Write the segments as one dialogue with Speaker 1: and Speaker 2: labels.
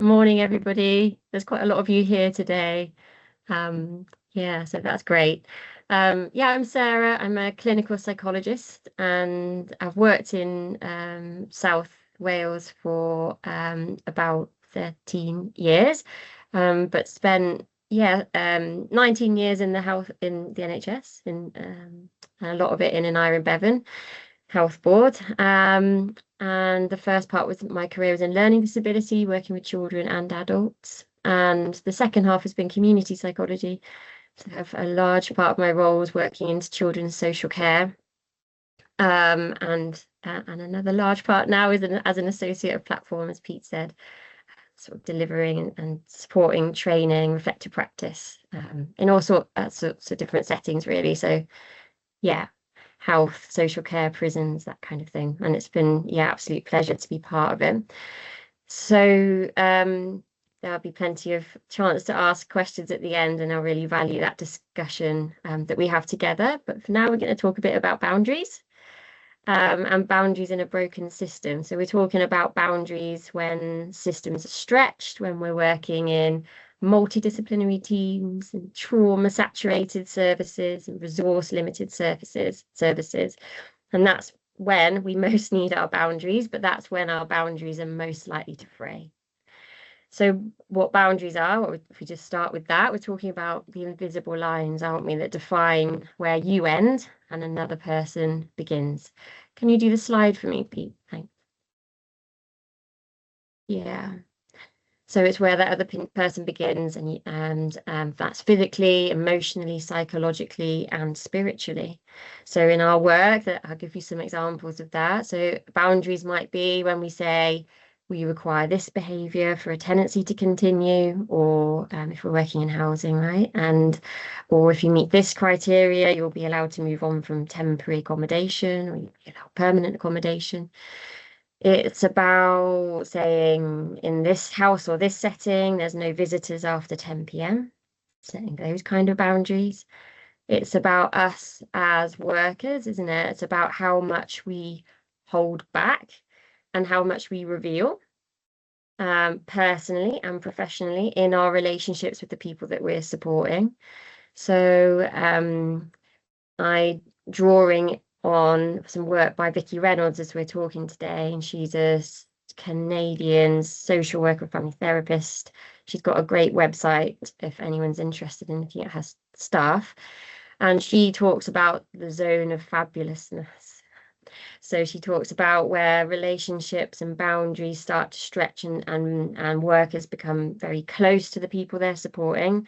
Speaker 1: Morning, everybody. There's quite a lot of you here today. Yeah, so that's great. Yeah, I'm Sarah. I'm a clinical psychologist, and I've worked in South Wales for about 13 years, but spent 19 years in the health in the NHS, a lot of it in an Iron Bevan health board. And the first part was my career was in learning disability, working with children and adults. And the second half has been community psychology. So I have a large part of my role was working into children's social care. And another large part now is as an associate of platform, as Pete said, sort of delivering and supporting training, reflective practice, in all sorts of different settings, really. So yeah, health, social care, prisons, that kind of thing. And it's been, absolute pleasure to be part of it. So there'll be plenty of chance to ask questions at the end, and I really value that discussion that we have together. But for now, we're going to talk a bit about boundaries and boundaries in a broken system. So we're talking about boundaries when systems are stretched, when we're working in multidisciplinary teams and trauma saturated services and resource limited services. And that's when we most need our boundaries, but that's when our boundaries are most likely to fray. So what boundaries are, if we just start with that, we're talking about the invisible lines, aren't we, that define where you end and another person begins. Can you do the slide for me, Pete? Thanks. Yeah. So it's where that other person begins, and that's physically, emotionally, psychologically, and spiritually. So in our work, I'll give you some examples of that. So boundaries might be when we say we require this behaviour for a tenancy to continue, or if we're working in housing, right? Or if you meet this criteria, you'll be allowed to move on from temporary accommodation, or you'll be allowed permanent accommodation. It's about saying in this house or this setting, there's no visitors after 10 p.m., setting those kind of boundaries. It's about us as workers, isn't it? It's about how much we hold back and how much we reveal personally and professionally in our relationships with the people that we're supporting. So I drawing on some work by Vicky Reynolds as we're talking today, and she's a Canadian social worker, family therapist. She's got a great website if anyone's interested in looking at her stuff. And she talks about the zone of fabulousness. So she talks about where relationships and boundaries start to stretch and workers become very close to the people they're supporting.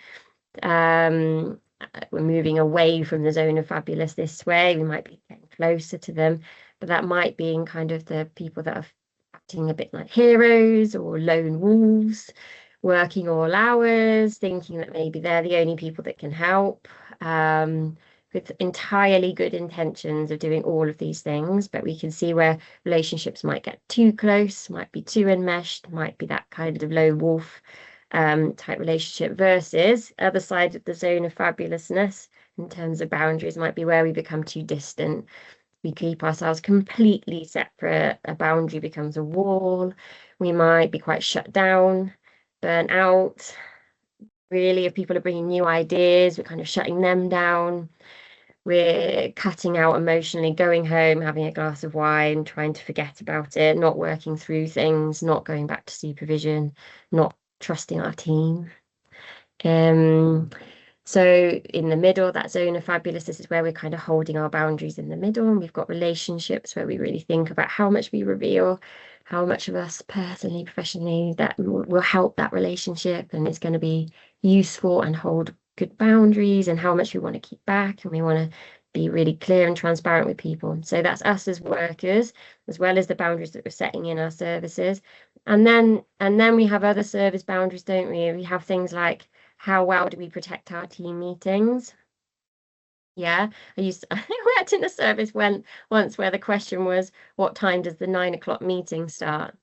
Speaker 1: We're moving away from the zone of fabulous this way. We might be getting closer to them, but that might be in kind of the people that are acting a bit like heroes or lone wolves, working all hours, thinking that maybe they're the only people that can help, with entirely good intentions of doing all of these things. But we can see where relationships might get too close, might be too enmeshed, might be that kind of lone wolf type relationship, versus other side of the zone of fabulousness in terms of boundaries might be where we become too distant. We keep ourselves completely separate. A boundary becomes a wall. We might be quite shut down, burnt out. Really, if people are bringing new ideas, we're kind of shutting them down. We're cutting out emotionally, going home, having a glass of wine, trying to forget about it, not working through things, not going back to supervision, not trusting our team. So in the middle, that zone of fabulous, this is where we're kind of holding our boundaries in the middle. And we've got relationships where we really think about how much we reveal, how much of us personally, professionally, that will help that relationship and it's going to be useful and hold good boundaries, and how much we want to keep back, and we want to be really clear and transparent with people. So that's us as workers, as well as the boundaries that we're setting in our services. And then we have other service boundaries, don't we? We have things like, how well do we protect our team meetings? Yeah, I worked in a service once where the question was, what time does the 9 o'clock meeting start?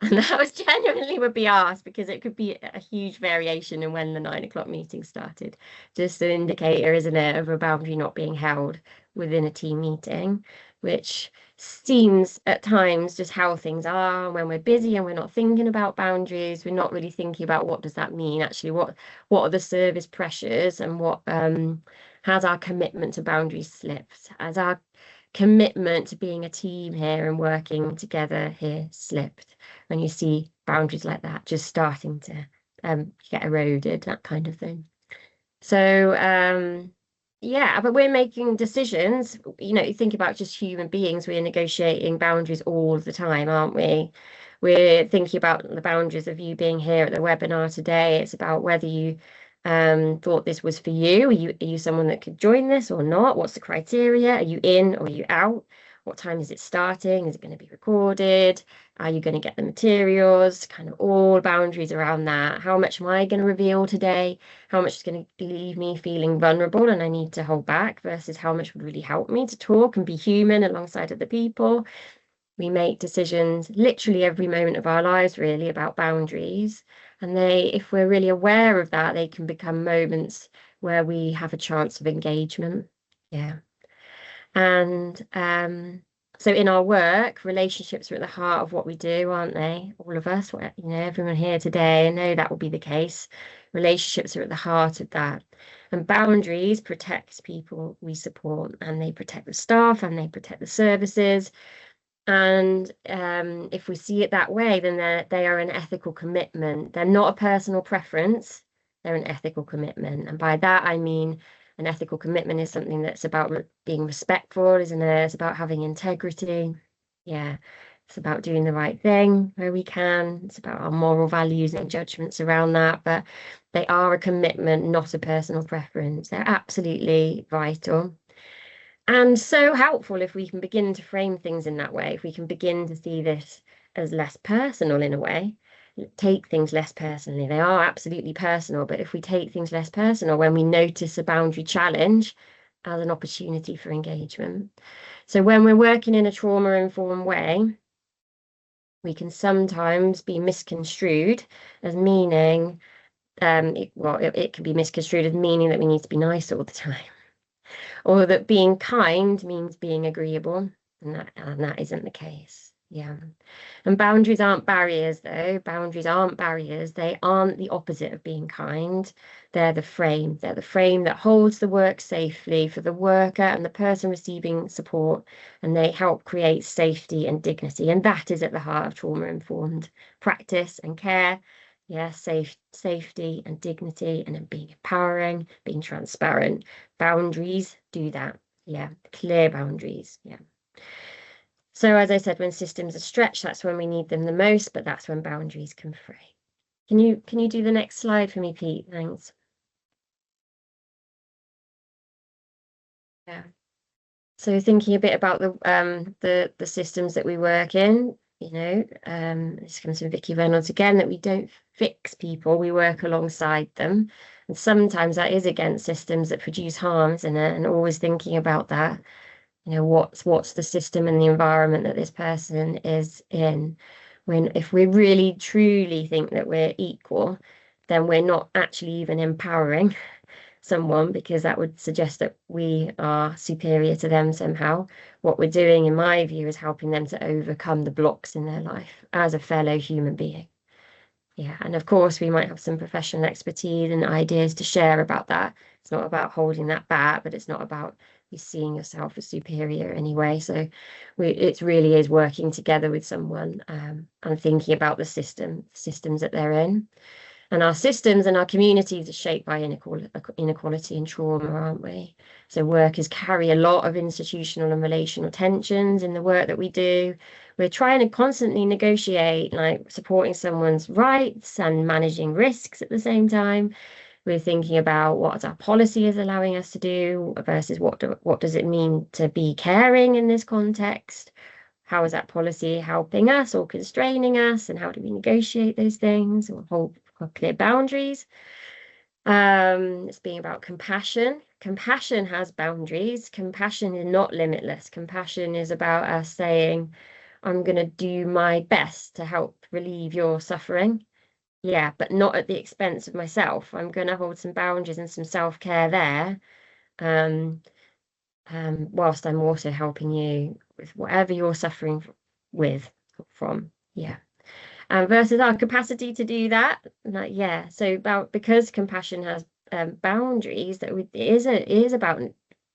Speaker 1: And that was genuinely would be asked because it could be a huge variation in when the 9 o'clock meeting started. Just an indicator, isn't it, of a boundary not being held within a team meeting, which seems at times just how things are. When we're busy and we're not thinking about boundaries, we're not really thinking about what does that mean actually, what are the service pressures, and what has our commitment to boundaries slipped? Has our commitment to being a team here and working together here slipped? When you see boundaries like that just starting to get eroded, that kind of thing. So yeah, but we're making decisions. You think about just human beings, we're negotiating boundaries all the time, aren't we? We're thinking about the boundaries of you being here at the webinar today. It's about whether you thought this was for you. Are you someone that could join this or not? What's the criteria? Are you in or are you out? What time is it starting? Is it going to be recorded? Are you going to get the materials? Kind of all boundaries around that. How much am I going to reveal today? How much is going to leave me feeling vulnerable and I need to hold back, versus how much would really help me to talk and be human alongside other people? We make decisions literally every moment of our lives, really, about boundaries. And if we're really aware of that, they can become moments where we have a chance of engagement. Yeah. And so in our work, relationships are at the heart of what we do, aren't they? All of us, everyone here today, I know that will be the case. Relationships are at the heart of that. And boundaries protect people we support, and they protect the staff, and they protect the services. And if we see it that way, then they are an ethical commitment. They're not a personal preference, they're an ethical commitment. And by that, I mean an ethical commitment is something that's about being respectful, isn't it? It's about having integrity. Yeah, it's about doing the right thing where we can. It's about our moral values and judgments around that. But they are a commitment, not a personal preference. They're absolutely vital. And so helpful if we can begin to frame things in that way, if we can begin to see this as less personal in a way, take things less personally. They are absolutely personal, but if we take things less personal when we notice a boundary challenge as an opportunity for engagement. So when we're working in a trauma-informed way, we can sometimes be misconstrued as meaning, it can be misconstrued as meaning that we need to be nice all the time, or that being kind means being agreeable, and that isn't the case. Yeah. And boundaries aren't barriers, though. Boundaries aren't barriers. They aren't the opposite of being kind. They're the frame. They're the frame that holds the work safely for the worker and the person receiving support, and they help create safety and dignity. And that is at the heart of trauma-informed practice and care. Yes, safety and dignity, and then being empowering, being transparent. Boundaries do that. Yeah, clear boundaries. Yeah. So as I said, when systems are stretched, that's when we need them the most, but that's when boundaries can fray. Can you do the next slide for me, Pete? Thanks. Yeah. So thinking a bit about the systems that we work in, this comes from Vicky Reynolds again, that we don't fix people, we work alongside them. And sometimes that is against systems that produce harm, isn't it? And always thinking about that, what's the system and the environment that this person is in. If we really truly think that we're equal, then we're not actually even empowering someone, because that would suggest that we are superior to them somehow. What we're doing, in my view, is helping them to overcome the blocks in their life as a fellow human being. Yeah, and of course we might have some professional expertise and ideas to share about that. It's not about holding that back, but it's not about you seeing yourself as superior anyway. So it really is working together with someone and thinking about the systems that they're in. And our systems and our communities are shaped by inequality and trauma, aren't we? So workers carry a lot of institutional and relational tensions in the work that we do. We're trying to constantly negotiate, like supporting someone's rights and managing risks at the same time. We're thinking about what our policy is allowing us to do versus what does it mean to be caring in this context? How is that policy helping us or constraining us? And how do we negotiate those things or hold clear boundaries? It's being about compassion. Compassion has boundaries. Compassion is not limitless. Compassion is about us saying, I'm going to do my best to help relieve your suffering. Yeah, but not at the expense of myself. I'm going to hold some boundaries and some self-care there, whilst I'm also helping you with whatever you're suffering with from. Yeah. Versus our capacity to do that. Like, yeah. So because compassion has boundaries, that it is about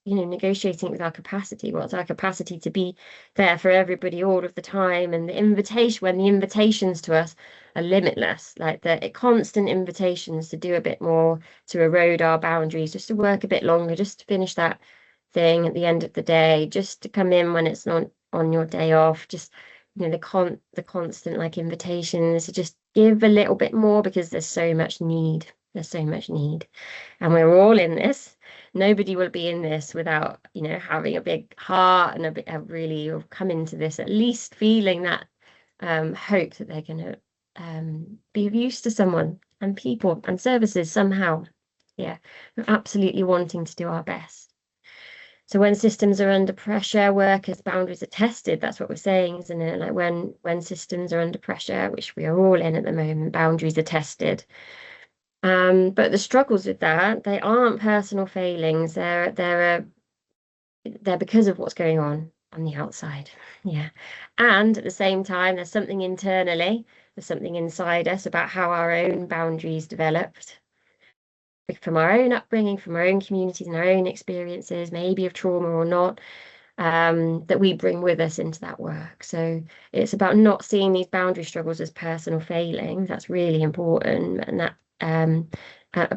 Speaker 1: negotiating with our capacity. What's our capacity to be there for everybody all of the time? And the invitation, when the invitations to us are limitless, like the constant invitations to do a bit more, to erode our boundaries, just to work a bit longer, just to finish that thing at the end of the day, just to come in when it's not on your day off, just the constant like invitations to just give a little bit more because there's so much need. There's so much need. And we're all in this. Nobody will be in this without, having a big heart and really come into this at least feeling that hope that they're going to be of use to someone and people and services somehow. Yeah, we're absolutely wanting to do our best. So when systems are under pressure, workers' boundaries are tested. That's what we're saying, isn't it? Like when systems are under pressure, which we are all in at the moment, boundaries are tested. But the struggles with that, they aren't personal failings. They're because of what's going on the outside. Yeah. And at the same time, there's something internally, there's something inside us about how our own boundaries developed from our own upbringing, from our own communities and our own experiences, maybe of trauma or not, that we bring with us into that work. So it's about not seeing these boundary struggles as personal failings. That's really important. And that,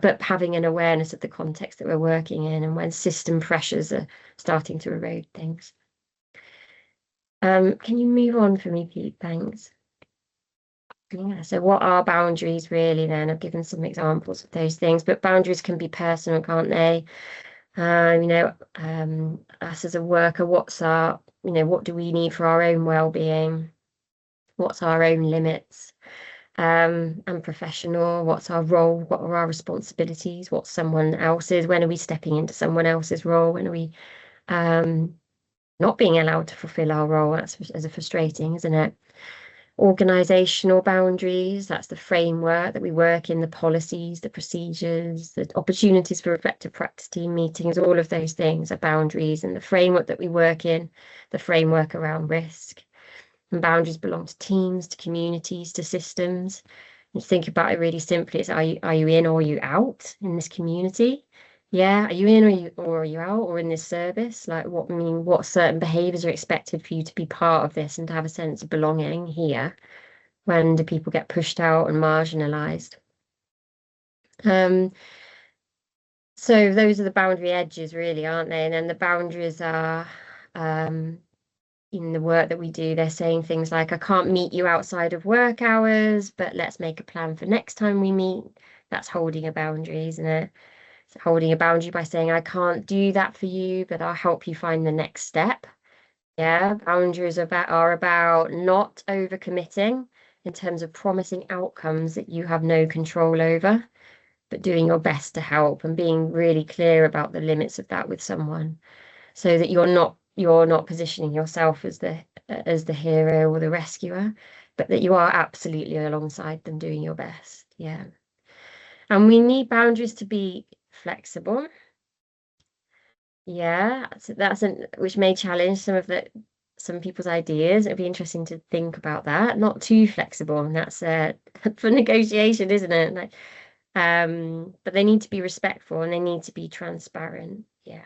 Speaker 1: but having an awareness of the context that we're working in and when system pressures are starting to erode things. Can you move on for me, Pete? Thanks. Yeah, so what are boundaries really then? I've given some examples of those things, but boundaries can be personal, can't they? Us as a worker, what do we need for our own well-being? What's our own limits? And professional, what's our role? What are our responsibilities? What's someone else's? When are we stepping into someone else's role? When are we not being allowed to fulfill our role? That's as frustrating, isn't it? Organizational boundaries, that's the framework that we work in, the policies, the procedures, the opportunities for effective practice team meetings, all of those things are boundaries, and the framework that we work in, the framework around risk. And boundaries belong to teams, to communities, to systems. And think about it really simply, it's are you in or are you out in this community? Yeah, are you in or are you out, or in this service? Like what certain behaviors are expected for you to be part of this and to have a sense of belonging here? When do people get pushed out and marginalized? So those are the boundary edges really, aren't they? And then the boundaries are in the work that we do, they're saying things like, I can't meet you outside of work hours, but let's make a plan for next time we meet. That's holding a boundary, isn't it? Holding a boundary by saying, I can't do that for you, but I'll help you find the next step. Yeah, boundaries are about not overcommitting in terms of promising outcomes that you have no control over, but doing your best to help and being really clear about the limits of that with someone, so that you're not positioning yourself as the hero or the rescuer, but that you are absolutely alongside them doing your best. Yeah. And we need boundaries to be flexible. Yeah, so which may challenge some people's ideas. It'd be interesting to think about that. Not too flexible, and that's for negotiation, isn't it? Like, but they need to be respectful and they need to be transparent. Yeah.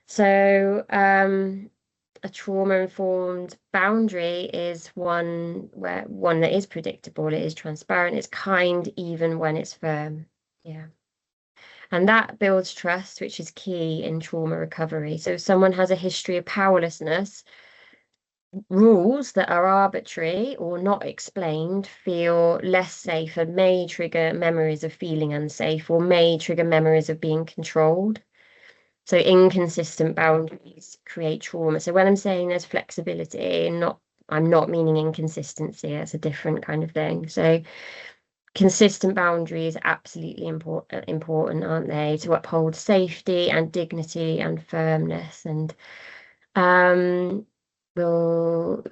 Speaker 1: So, a trauma-informed boundary is one that is predictable, it is transparent, it's kind even when it's firm. Yeah. And that builds trust, which is key in trauma recovery. So if someone has a history of powerlessness, rules that are arbitrary or not explained feel less safe and may trigger memories of feeling unsafe or may trigger memories of being controlled. So inconsistent boundaries create trauma. So when I'm saying there's flexibility, I'm not meaning inconsistency. It's a different kind of thing. So consistent boundaries are absolutely important, aren't they, to uphold safety and dignity and firmness. And we'll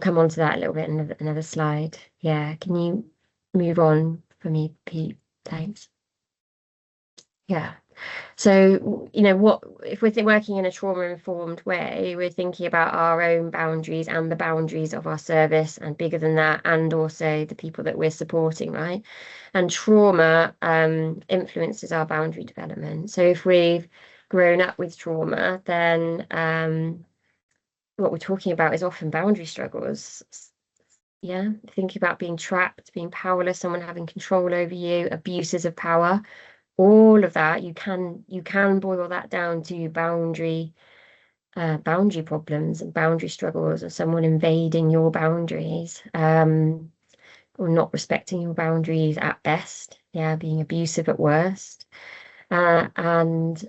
Speaker 1: come on to that a little bit in another slide. Yeah, can you move on for me, Pete? Thanks. Yeah. So, what if we're working in a trauma-informed way, we're thinking about our own boundaries and the boundaries of our service, and bigger than that, and also the people that we're supporting, right? And trauma influences our boundary development. So if we've grown up with trauma, then what we're talking about is often boundary struggles. Yeah, thinking about being trapped, being powerless, someone having control over you, abuses of power, all of that, you can boil that down to boundary problems and boundary struggles, or someone invading your boundaries, or not respecting your boundaries at best, yeah, being abusive at worst. And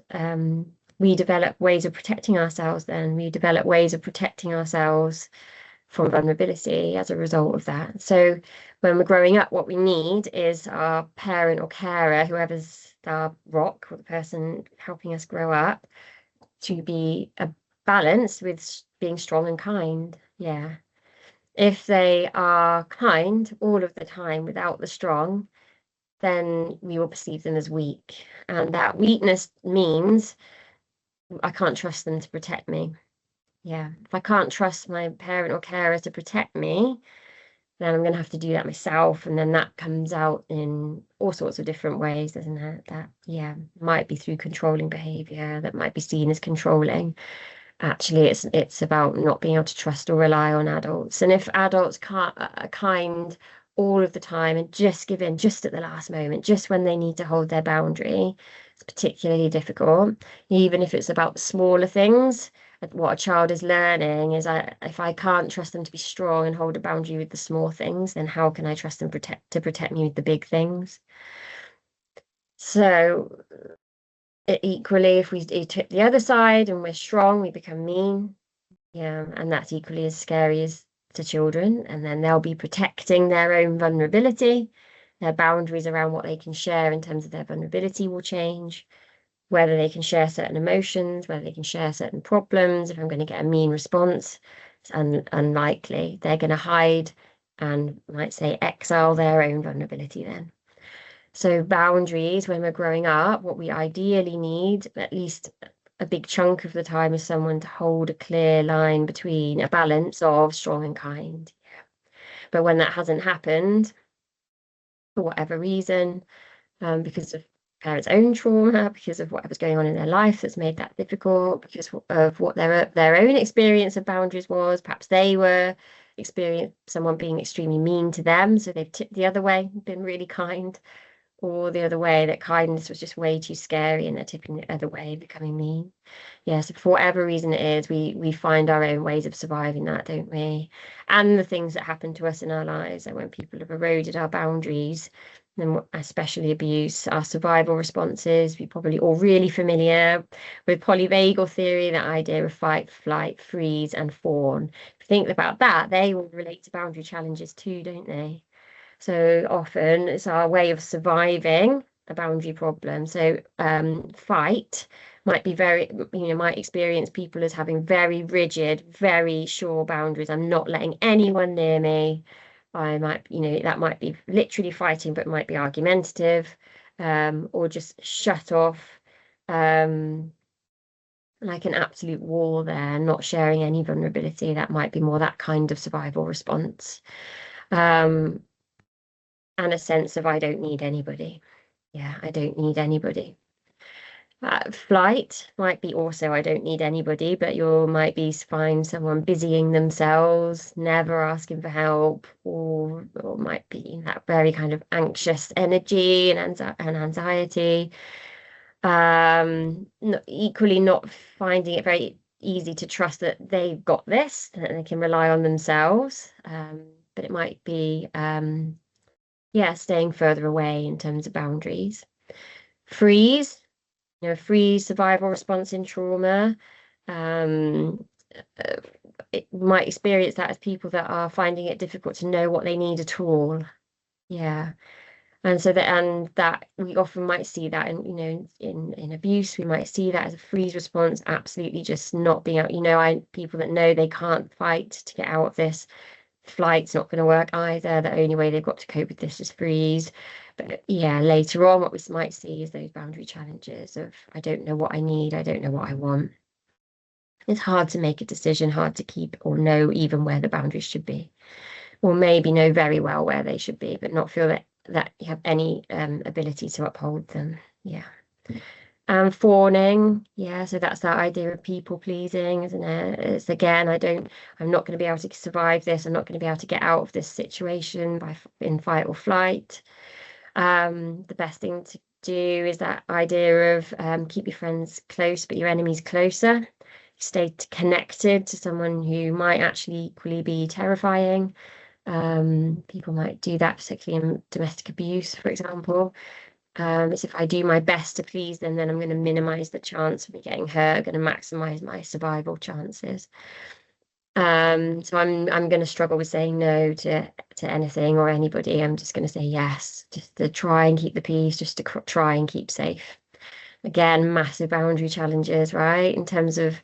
Speaker 1: we develop ways of protecting ourselves then. We develop ways of protecting ourselves from vulnerability as a result of that. So when we're growing up, what we need is our parent or carer, whoever's our rock or the person helping us grow up, to be balanced with being strong and kind. Yeah. If they are kind all of the time without the strong, then we will perceive them as weak. And that weakness means I can't trust them to protect me. Yeah. If I can't trust my parent or carer to protect me, then I'm going to have to do that myself. And then that comes out in all sorts of different ways, doesn't it? That, yeah, might be through controlling behavior, that might be seen as controlling. Actually, it's about not being able to trust or rely on adults. And if adults are kind all of the time and just give in just at the last moment, just when they need to hold their boundary, it's particularly difficult. Even if it's about smaller things, what a child is learning is, if I can't trust them to be strong and hold a boundary with the small things, then how can I trust them to protect me with the big things? So equally, if we tip the other side and we're strong, we become mean. Yeah, and that's equally as scary as to children. And then they'll be protecting their own vulnerability. Their boundaries around what they can share in terms of their vulnerability will change. Whether they can share certain emotions, whether they can share certain problems. If I'm going to get a mean response, it's unlikely. They're going to hide and, might say, exile their own vulnerability then. So boundaries, when we're growing up, what we ideally need, at least a big chunk of the time, is someone to hold a clear line between a balance of strong and kind. But when that hasn't happened, for whatever reason, because of parents' own trauma, because of whatever's going on in their life that's made that difficult, because of what their own experience of boundaries was, perhaps they were experiencing someone being extremely mean to them, so they've tipped the other way, been really kind, or the other way, that kindness was just way too scary and they're tipping the other way, becoming mean. Yeah, so for whatever reason it is, we find our own ways of surviving that, don't we? And the things that happen to us in our lives, and when people have eroded our boundaries, and especially abuse, our survival responses, we're probably all really familiar with polyvagal theory, that idea of fight, flight, freeze, and fawn. If you think about that, they all relate to boundary challenges too, don't they? So often it's our way of surviving a boundary problem. So fight might be might experience people as having very rigid, very sure boundaries. I'm not letting anyone near me. I might, that might be literally fighting, but might be argumentative, or just shut off, like an absolute wall there, not sharing any vulnerability. That might be more that kind of survival response. And a sense of I don't need anybody. Yeah, I don't need anybody. Flight might be also I don't need anybody, but you might be find someone busying themselves, never asking for help, or might be that very kind of anxious energy and anxiety. Equally not finding it very easy to trust that they've got this, that they can rely on themselves. But it might be staying further away in terms of boundaries. Freeze, freeze survival response in trauma. It might experience that as people that are finding it difficult to know what they need at all. Yeah. And so that we often might see that in abuse, we might see that as a freeze response, absolutely just not being out, people that know they can't fight to get out of this, Flight's not going to work either. The only way they've got to cope with this is freeze. But yeah, later on, what we might see is those boundary challenges of, I don't know what I need, I don't know what I want. It's hard to make a decision, hard to keep or know even where the boundaries should be, or maybe know very well where they should be, but not feel that you have any ability to uphold them. Yeah. And fawning, yeah, so that's that idea of people pleasing, isn't it? It's again, I'm not going to be able to survive this. I'm not going to be able to get out of this situation in fight or flight. The best thing to do is that idea of keep your friends close, but your enemies closer. Stay connected to someone who might actually equally be terrifying. People might do that, particularly in domestic abuse, for example. It's if I do my best to please them, then I'm going to minimize the chance of me getting hurt, going to maximize my survival chances. So I'm going to struggle with saying no to anything or anybody. I'm just going to say yes, just to try and keep the peace, just to try and keep safe. Again, massive boundary challenges, right? In terms of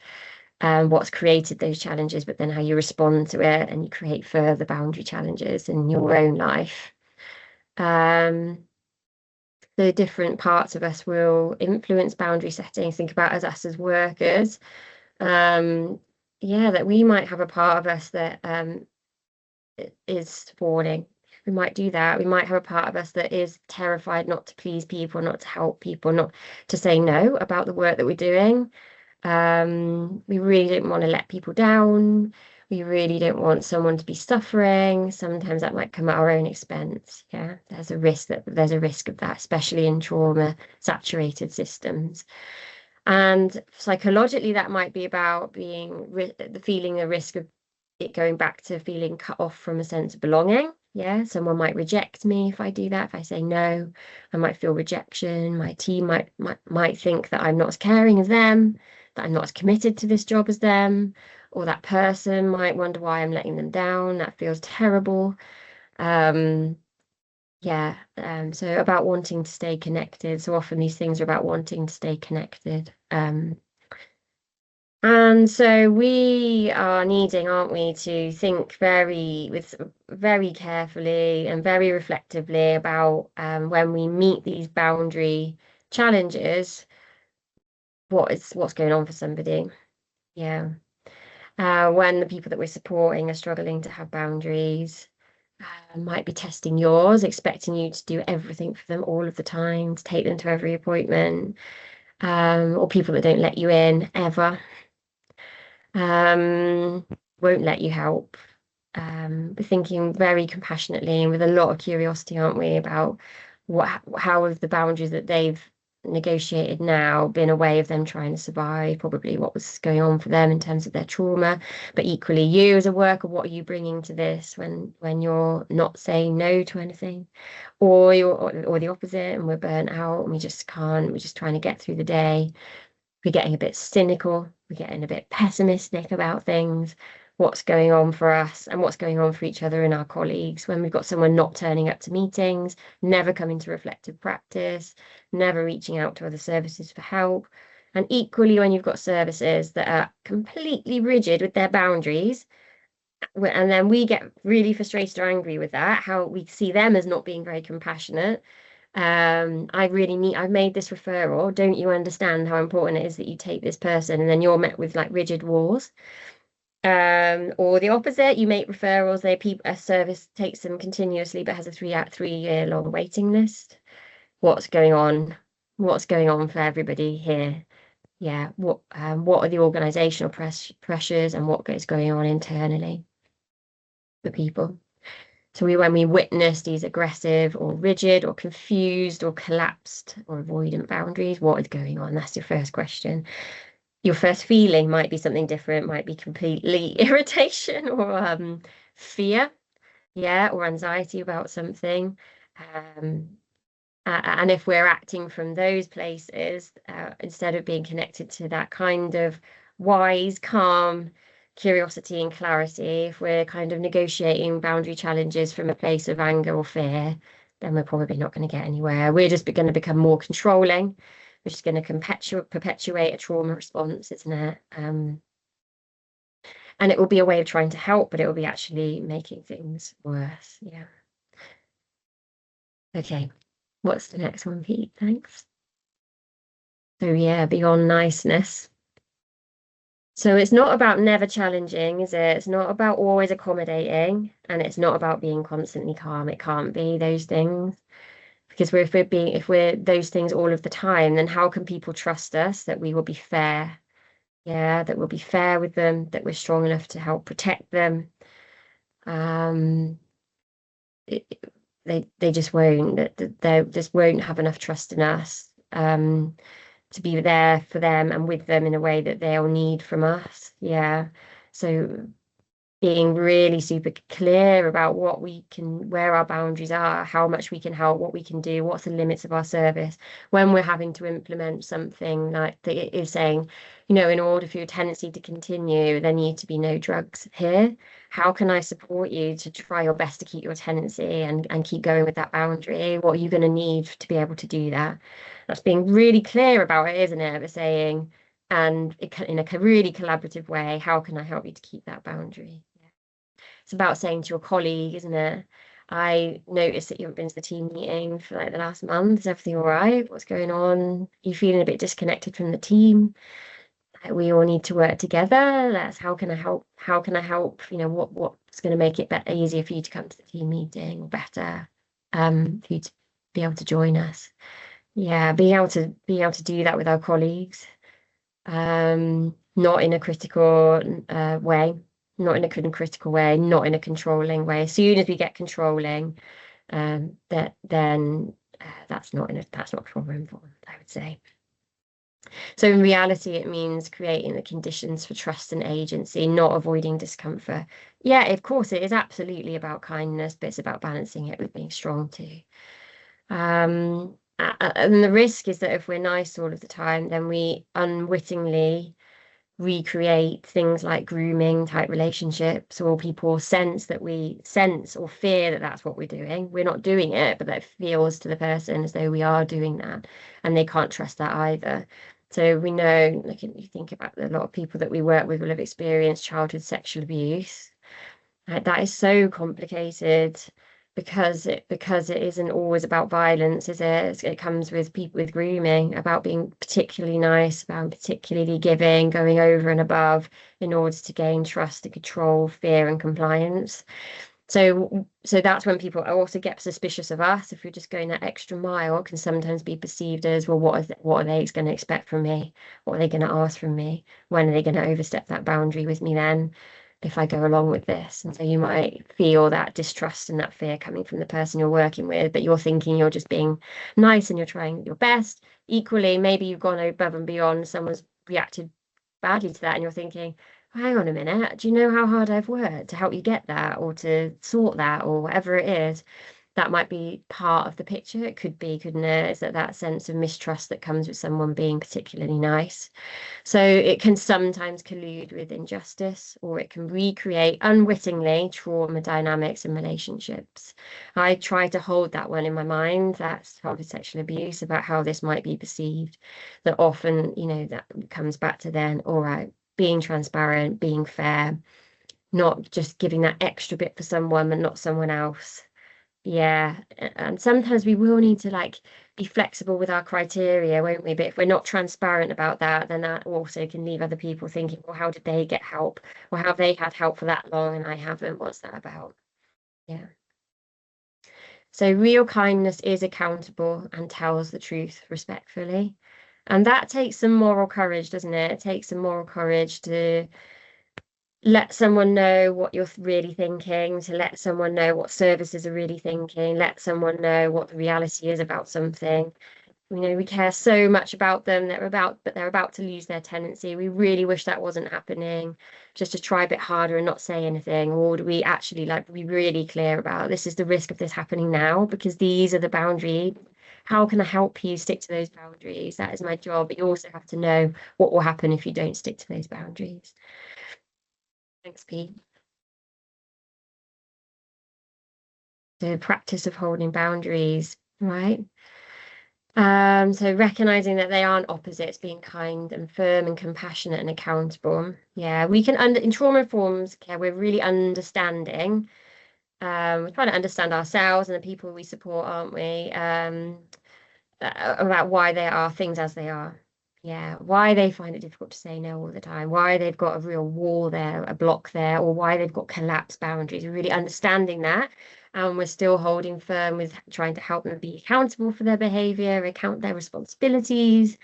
Speaker 1: what's created those challenges, but then how you respond to it, and you create further boundary challenges in your own life. The different parts of us will influence boundary settings. Think about us as workers. Yeah, that we might have a part of us that is fawning. We might do that. We might have a part of us that is terrified not to please people, not to help people, not to say no about the work that we're doing. We really don't want to let people down. We really don't want someone to be suffering. Sometimes that might come at our own expense. Yeah, there's a risk of that, especially in trauma saturated systems. And psychologically, that might be about feeling a risk of it going back to feeling cut off from a sense of belonging. Yeah, someone might reject me if I do that. If I say no, I might feel rejection. My team might think that I'm not as caring as them, that I'm not as committed to this job as them, or that person might wonder why I'm letting them down. That feels terrible. Yeah, so about wanting to stay connected. So often these things are about wanting to stay connected. And so we are needing, aren't we, to think very carefully and very reflectively about when we meet these boundary challenges, what's going on for somebody. Yeah. When the people that we're supporting are struggling to have boundaries, might be testing yours, expecting you to do everything for them all of the time, to take them to every appointment, or people that don't let you in ever. Won't let you help. We're thinking very compassionately and with a lot of curiosity, aren't we, about how have the boundaries that they've negotiated now been a way of them trying to survive, probably what was going on for them in terms of their trauma, but equally you as a worker, what are you bringing to this when you're not saying no to anything, or the opposite, and we're burnt out and we're just trying to get through the day. We're getting a bit cynical, we're getting a bit pessimistic about things, what's going on for us and what's going on for each other and our colleagues when we've got someone not turning up to meetings, never coming to reflective practice, never reaching out to other services for help. And equally, when you've got services that are completely rigid with their boundaries, and then we get really frustrated or angry with that, how we see them as not being very compassionate. I've made this referral. Don't you understand how important it is that you take this person? And then you're met with like rigid walls. Or the opposite, you make referrals, a service takes them continuously, but has a 3-year long waiting list. What's going on? What's going on for everybody here? Yeah, what are the organizational pressures and what is going on internally for people? So when we witness these aggressive or rigid or confused or collapsed or avoidant boundaries, what is going on? That's your first question. Your first feeling might be something different, might be completely irritation or fear, yeah, or anxiety about something. And if we're acting from those places, instead of being connected to that kind of wise, calm curiosity and clarity, if we're kind of negotiating boundary challenges from a place of anger or fear, then we're probably not going to get anywhere. We're just going to become more controlling, which is going to perpetuate a trauma response, isn't it? And it will be a way of trying to help, but it will be actually making things worse. Yeah. Okay. What's the next one, Pete? Thanks. So yeah, beyond niceness. So it's not about never challenging, is it? It's not about always accommodating, and it's not about being constantly calm. It can't be those things. Because if we're those things all of the time, then how can people trust us that we will be fair? Yeah, that we'll be fair with them, that we're strong enough to help protect them. Um, they just won't. They just won't have enough trust in us to be there for them and with them in a way that they'll need from us. Yeah. So being really super clear about where our boundaries are, how much we can help, what we can do, what's the limits of our service. When we're having to implement something like that, it is saying, in order for your tenancy to continue, there need to be no drugs here. How can I support you to try your best to keep your tenancy and keep going with that boundary? What are you going to need to be able to do that? That's being really clear about it, isn't it? But saying, and in a really collaborative way, how can I help you to keep that boundary? It's about saying to your colleague, isn't it? I noticed that you haven't been to the team meeting for like the last month. Is everything all right? What's going on? Are you feeling a bit disconnected from the team? Like, we all need to work together. How can I help? How can I help? What's going to make it better, easier for you to come to the team meeting, or better, for you to be able to join us. Yeah, being able to do that with our colleagues, not in a critical way, not in a critical way, not in a controlling way. As soon as we get controlling, then that's not a problem for them, I would say. So in reality, it means creating the conditions for trust and agency, not avoiding discomfort. Yeah, of course, it is absolutely about kindness, but it's about balancing it with being strong too. And the risk is that if we're nice all of the time, then we unwittingly recreate things like grooming type relationships, or people sense or fear that that's what we're doing. We're not doing it, but that feels to the person as though we are doing that, and they can't trust that either. So we know, like, you think about a lot of people that we work with will have experienced childhood sexual abuse. That is so complicated because it isn't always about violence, is it? It comes with people with grooming, about being particularly nice, about particularly giving, going over and above in order to gain trust and control, fear and compliance. So that's when people also get suspicious of us. If we're just going that extra mile, it can sometimes be perceived as, well, what are they going to expect from me? What are they going to ask from me? When are they going to overstep that boundary with me then, if I go along with this? And so you might feel that distrust and that fear coming from the person you're working with, but you're thinking you're just being nice and you're trying your best. Equally, maybe you've gone above and beyond, someone's reacted badly to that, and you're thinking, hang on a minute, do you know how hard I've worked to help you get that, or to sort that, or whatever it is? That might be part of the picture. It could be, couldn't it? Is that sense of mistrust that comes with someone being particularly nice. So it can sometimes collude with injustice, or it can recreate unwittingly trauma dynamics in relationships. I try to hold that one in my mind, that's childhood sexual abuse, about how this might be perceived. That often, that comes back to then, all right, being transparent, being fair, not just giving that extra bit for someone and not someone else. Yeah, and sometimes we will need to be flexible with our criteria, won't we? But if we're not transparent about that, then that also can leave other people thinking, well, how did they get help? Or have they had help for that long and I haven't? What's that about? Yeah. So real kindness is accountable and tells the truth respectfully. And that takes some moral courage, doesn't it? It takes some moral courage to let someone know what you're really thinking, to let someone know what services are really thinking, let someone know what the reality is about something. We care so much about them, but they're about to lose their tenancy. We really wish that wasn't happening. Just to try a bit harder and not say anything, or do we actually be really clear about, this is the risk of this happening now, because these are the boundaries. How can I help you stick to those boundaries? That is my job. But you also have to know what will happen if you don't stick to those boundaries. Thanks, Pete. The practice of holding boundaries, right? So recognizing that they aren't opposites, being kind and firm and compassionate and accountable. Yeah, we can in trauma informed care, we're really understanding. We're trying to understand ourselves and the people we support, aren't we? About why they are things as they are. Yeah, why they find it difficult to say no all the time, why they've got a real wall there, a block there, or why they've got collapsed boundaries. We're really understanding that. And we're still holding firm with trying to help them be accountable for their behavior, account their responsibilities,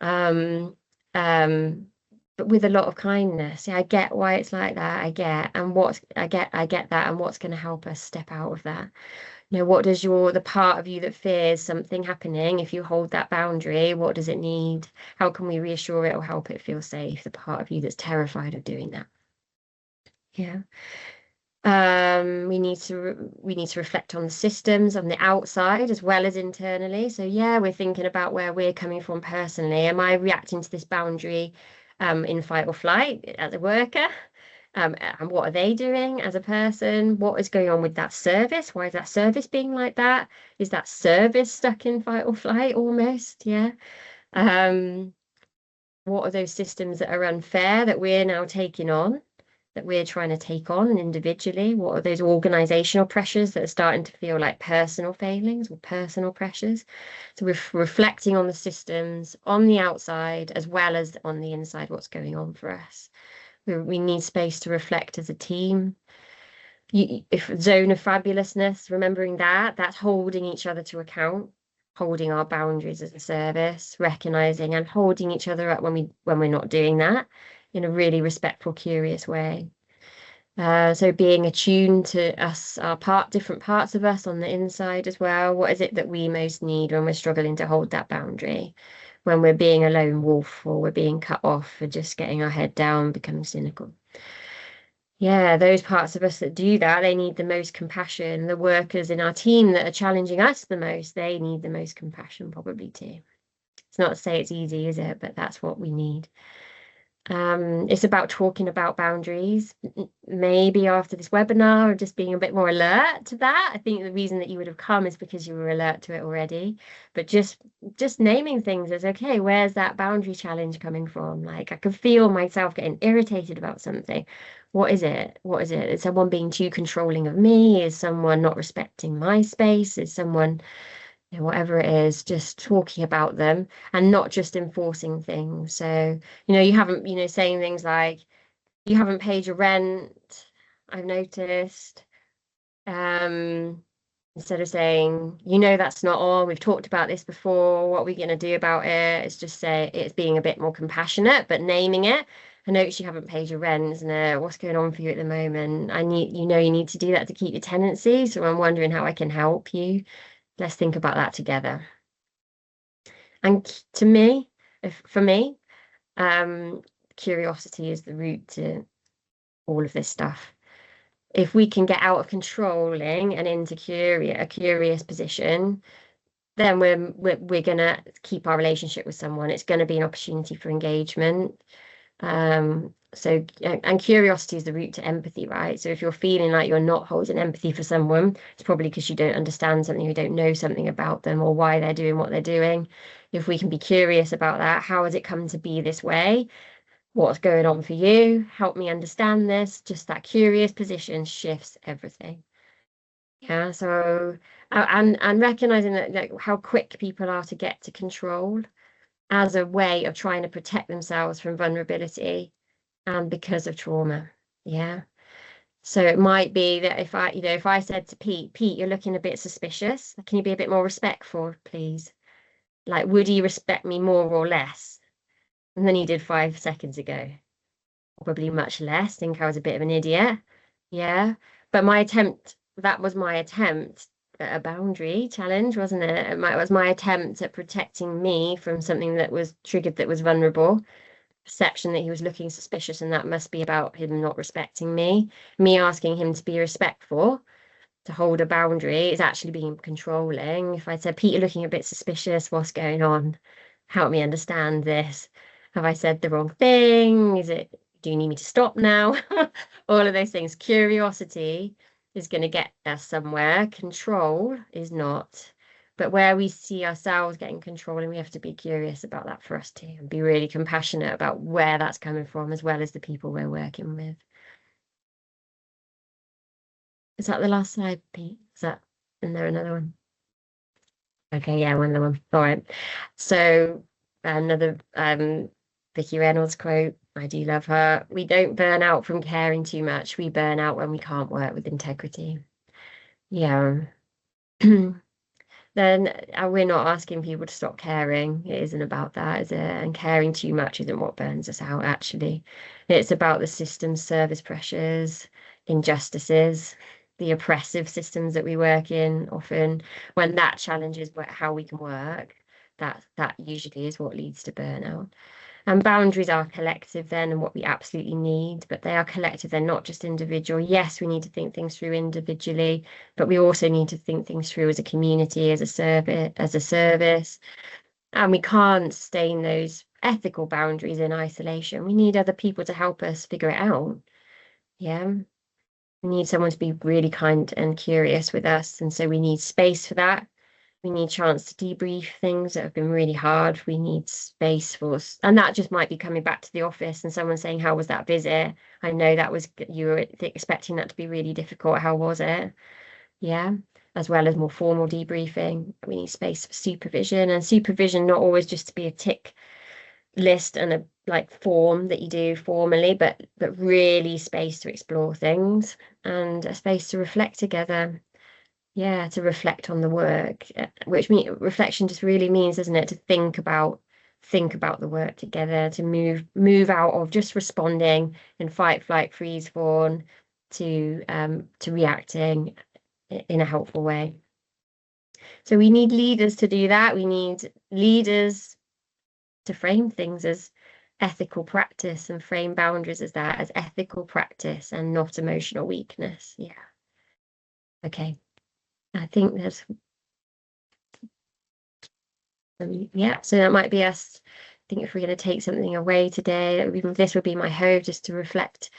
Speaker 1: um, um, but with a lot of kindness. Yeah, I get why it's like that. I get that, and what's going to help us step out of that. What does the part of you that fears something happening, if you hold that boundary, what does it need? How can we reassure it or help it feel safe? The part of you that's terrified of doing that. Yeah. We need to reflect on the systems on the outside as well as internally. So yeah, we're thinking about where we're coming from personally. Am I reacting to this boundary in fight or flight as a worker? And what are they doing as a person? What is going on with that service? Why is that service being like that? Is that service stuck in fight or flight almost? Yeah. Um, what are those systems that are unfair that we're now taking on, that we're trying to take on individually? What are those organizational pressures that are starting to feel like personal failings or personal pressures? So we're reflecting on the systems on the outside as well as on the inside, what's going on for us. We need space to reflect as a team. If zone of fabulousness, remembering that's holding each other to account, holding our boundaries as a service, recognizing and holding each other up when we're not doing that in a really respectful, curious way. So being attuned to us, different parts of us on the inside as well. What is it that we most need when we're struggling to hold that boundary? When we're being a lone wolf or we're being cut off for just getting our head down, becoming cynical. Yeah, those parts of us that do that, they need the most compassion. The workers in our team that are challenging us the most, they need the most compassion probably too. It's not to say it's easy, is it? But that's what we need. It's about talking about boundaries, maybe after this webinar, or just being a bit more alert to that. I think the reason that you would have come is because you were alert to it already. But just naming things as, okay, where's that boundary challenge coming from? Like I can feel myself getting irritated about something. What is it? What is it? Is someone being too controlling of me? Is someone not respecting my space? Is someone whatever it is, just talking about them and not just enforcing things. So, you haven't, saying things like, you haven't paid your rent, I've noticed. Instead of saying, that's not on, we've talked about this before, what are we going to do about it? It's just say it's being a bit more compassionate, but naming it. I noticed you haven't paid your rent, isn't it? What's going on for you at the moment? I need, you need to do that to keep your tenancy. So I'm wondering how I can help you. Let's think about that together. And to me, for me, curiosity is the root to all of this stuff. If we can get out of controlling and into a curious position, then we're gonna keep our relationship with someone. It's going to be an opportunity for engagement. And curiosity is the route to empathy, right? So if you're feeling like you're not holding empathy for someone, it's probably because you don't understand something, you don't know something about them or why they're doing what they're doing. If we can be curious about that, how has it come to be this way? What's going on for you? Help me understand this. Just that curious position shifts everything. Yeah. So and recognizing that like how quick people are to get to control as a way of trying to protect themselves from vulnerability and because of trauma. Yeah. So it might be that if I said to Pete, you're looking a bit suspicious. Can you be a bit more respectful, please? Like, would he respect me more or less than he did 5 seconds ago? Probably much less. Think I was a bit of an idiot. Yeah. But that was my attempt at a boundary challenge, wasn't it? It was my attempt at protecting me from something that was triggered, that was vulnerable. Perception that he was looking suspicious, and that must be about him not respecting me. Me asking him to be respectful, to hold a boundary, is actually being controlling. If I said, Pete, you're looking a bit suspicious, what's going on? Help me understand this. Have I said the wrong thing? Do you need me to stop now? All of those things. Curiosity is going to get us somewhere. Control is not. But where we see ourselves getting control, and we have to be curious about that for us too, and be really compassionate about where that's coming from, as well as the people we're working with. Is that the last slide, Pete? Is there another one? Okay, yeah, one of them. All right. So another Vicky Reynolds quote. I do love her. We don't burn out from caring too much. We burn out when we can't work with integrity. Yeah. Then we're not asking people to stop caring. It isn't about that, is it? And caring too much isn't what burns us out, actually. It's about the system's service pressures, injustices, the oppressive systems that we work in often. When that challenges how we can work, that usually is what leads to burnout. And boundaries are collective then, and what we absolutely need, but they are collective. They're not just individual. Yes, we need to think things through individually, but we also need to think things through as a community, as a service. And we can't sustain those ethical boundaries in isolation. We need other people to help us figure it out. Yeah. We need someone to be really kind and curious with us. And so we need space for that. We need chance to debrief things that have been really hard. We need space for, and that just might be coming back to the office and someone saying, how was that visit? I know that was, you were expecting that to be really difficult. How was it? Yeah. As well as more formal debriefing. We need space for supervision, and supervision not always just to be a tick list and a form that you do formally, but really space to explore things and a space to reflect together. Yeah, to reflect on the work, which reflection just really means, doesn't it, to think about the work together, to move out of just responding in fight, flight, freeze, fawn, to reacting in a helpful way. So we need leaders to do that. We need leaders to frame things as ethical practice and frame boundaries as that, as ethical practice and not emotional weakness. Yeah. Okay. I think there's, yeah, so that might be us. I think if we're going to take something away today, this would be my hope, just to reflect,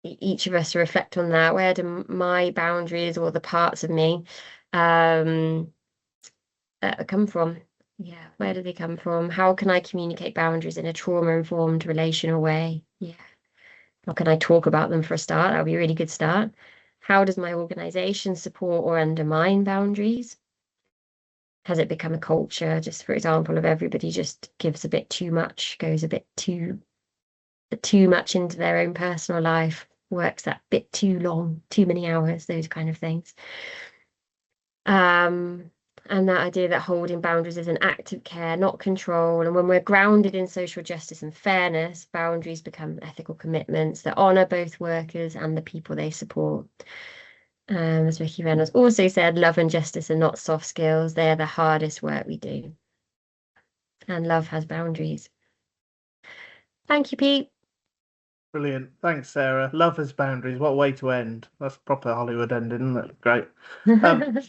Speaker 1: each of us to reflect on that. Where do my boundaries, or the parts of me, come from? Yeah, where do they come from? How can I communicate boundaries in a trauma-informed relational way? Yeah. How can I talk about them for a start? That would be a really good start. How does my organization support or undermine boundaries? Has it become a culture, just for example, of everybody just gives a bit too much, goes a bit too much into their own personal life, works that bit too long, too many hours, those kind of things. And that idea that holding boundaries is an act of care, not control. And when we're grounded in social justice and fairness, boundaries become ethical commitments that honor both workers and the people they support. As Vicky Reynolds also said, love and justice are not soft skills. They're the hardest work we do. And love has boundaries. Thank you, Pete.
Speaker 2: Brilliant. Thanks, Sarah. Love has boundaries. What a way to end. That's proper Hollywood ending, isn't it? Great.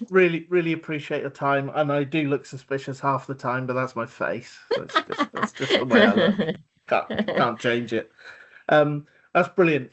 Speaker 2: Really, really appreciate your time. And I do look suspicious half the time, but that's my face. That's just the way I look. Can't change it. That's brilliant.